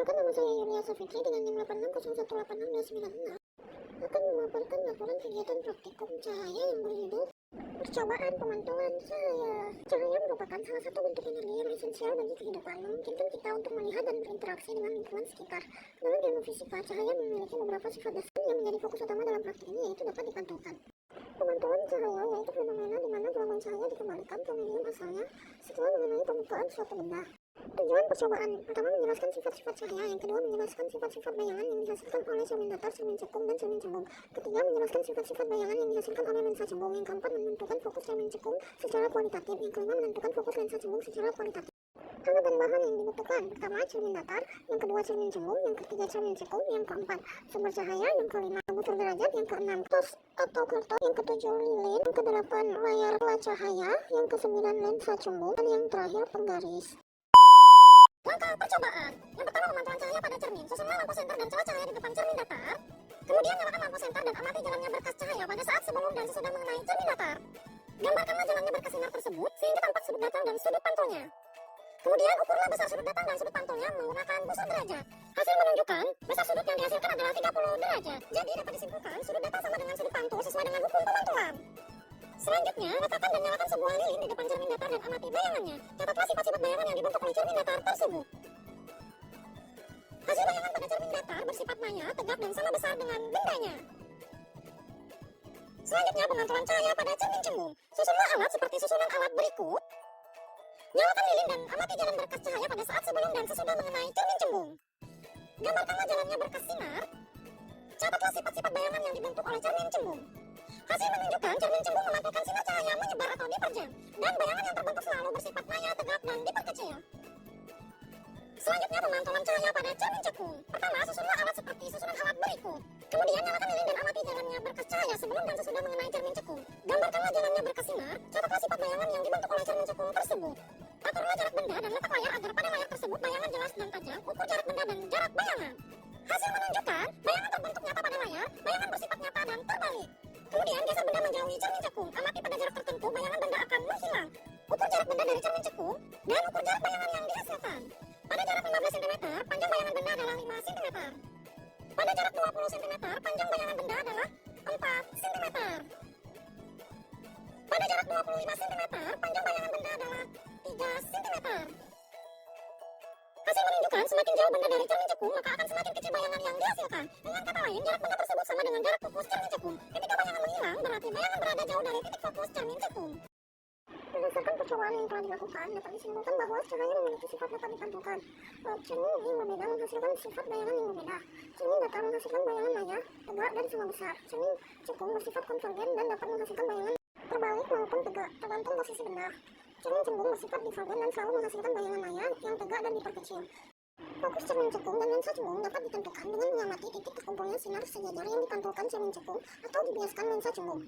Perkenalkan, nama saya Yulia Safitri dengan NIM 860186-296 akan memaparkan laporan kegiatan praktikum cahaya yang berjudul Percobaan Pemantauan Cahaya. Cahaya merupakan salah satu bentuk energi yang esensial bagi kehidupan, memungkinkan kita untuk melihat dan berinteraksi dengan lingkungan sekitar. Dalam ilmu fisika, cahaya memiliki beberapa sifat dasar yang menjadi fokus utama dalam praktik ini, yaitu dapat dipantulkan. Pemantauan cahaya yaitu fenomena di mana gelombang cahaya dikembalikan ke medium asalnya setelah mengenai permukaan suatu benda. Tujuan percobaan pertama menjelaskan sifat-sifat cahaya, yang kedua menjelaskan sifat-sifat bayangan yang dihasilkan oleh cermin datar, cermin cekung, dan cermin cembung. Ketiga, menjelaskan sifat-sifat bayangan yang dihasilkan oleh lensa cembung. Yang keempat, menentukan fokus cermin cekung secara kualitatif. Yang kelima, menentukan fokus lensa cembung secara kualitatif. Alat dan bahan yang dibutuhkan: pertama, cermin datar, yang kedua cermin cembung, yang ketiga cermin cekung, yang keempat sumber cahaya, yang kelima butur derajat, yang keenam tos atau karton, yang ketujuh lilin, yang kedelapan layar cahaya, yang kesembilan lensa cembung, dan yang terakhir penggaris. Langkah percobaan. Yang pertama, pemantauan cahaya pada cermin. Susunlah lampu senter dan celah cahaya di depan cermin datar. Kemudian nyalakan lampu senter dan amati jalannya berkas cahaya pada saat sebelum dan sesudah mengenai cermin datar. Gambarkanlah jalannya berkas sinar tersebut sehingga tampak sudut datang dan sudut pantulnya. Kemudian ukurlah besar sudut datang dan sudut pantulnya menggunakan busur derajat. Hasil menunjukkan besar sudut yang dihasilkan adalah 30 derajat. Jadi dapat disimpulkan sudut datang sama dengan sudut pantul sesuai dengan hukum pemantulan. Selanjutnya, letakkan dan nyalakan sebuah lilin di depan cermin datar dan amati bayangannya. Catatlah sifat-sifat bayangan yang dibentuk oleh cermin datar tersebut. Hasil bayangan pada cermin datar bersifat maya, tegap, dan sama besar dengan bendanya. Selanjutnya, pemantauan cahaya pada cermin cembung. Susunlah alat seperti susunan alat berikut. Nyalakan lilin dan amati jalan berkas cahaya pada saat sebelum dan sesudah mengenai cermin cembung. Gambarkanlah jalannya berkas sinar. Catatlah sifat-sifat bayangan yang dibentuk oleh cermin cembung. Hasil menunjukkan cermin cembung memantulkan sinar cahaya menyebar atau diperjam, dan bayangan yang terbentuk selalu bersifat maya, tegap, dan diperkecil. Selanjutnya, pemantauan cahaya pada cermin cekung. Pertama, susunlah alat seperti susunan alat berikut. Kemudian nyalakan lilin dan amati jalannya berkas cahaya sebelum dan sesudah mengenai cermin cekung. Gambarkanlah jalannya berkas sinar. Catatlah sifat bayangan yang dibentuk oleh cermin cekung tersebut. Aturlah jarak benda dan letak layar agar pada layar tersebut bayangan jelas dan tajam. Ukur jarak benda dan jarak bayangan. Hasil menunjukkan bayangan terbentuk nyata pada layar, bayangan bersifat nyata dan terbalik. Kemudian geser benda menjauhi cermin cekung. Amati pada jarak tertentu bayangan benda akan menghilang. Ukur jarak benda dari cermin cekung dan ukur jarak bayangan yang dihasilkan. Pada jarak 15 cm, panjang bayangan benda adalah 5 cm. Pada jarak 20 cm, panjang bayangan benda adalah 4 cm. Pada jarak 25 cm, panjang bayangan benda adalah 3 cm. Hasil menunjukkan semakin jauh benda dari cermin cekung, maka akan semakin kecil bayangan yang dihasilkan. Dengan kata lain, jarak benda tersebut sama dengan jarak fokus cermin cekung. Ketika bayangan menghilang, berarti bayangan berada jauh dari titik fokus cermin cekung. Berdasarkan percobaan yang telah dilakukan, dapat disimpulkan bahwa cahaya memiliki sifat dapat dipantulkan. Cermin yang berbeda menghasilkan sifat bayangan yang berbeda. Cermin datar menghasilkan bayangan maya, tegak, dan sama besar. Cermin cekung bersifat konvergen dan dapat menghasilkan bayangan terbalik maupun tegak, tergantung posisi benda. Cermin cembung bersifat divergen dan selalu menghasilkan bayangan maya yang tegak dan diperkecil. Fokus cermin cekung dan lensa cembung dapat ditentukan dengan mengamati titik terkumpulnya sinar sejajar yang dipantulkan cermin cekung atau dibiaskan lensa cembung.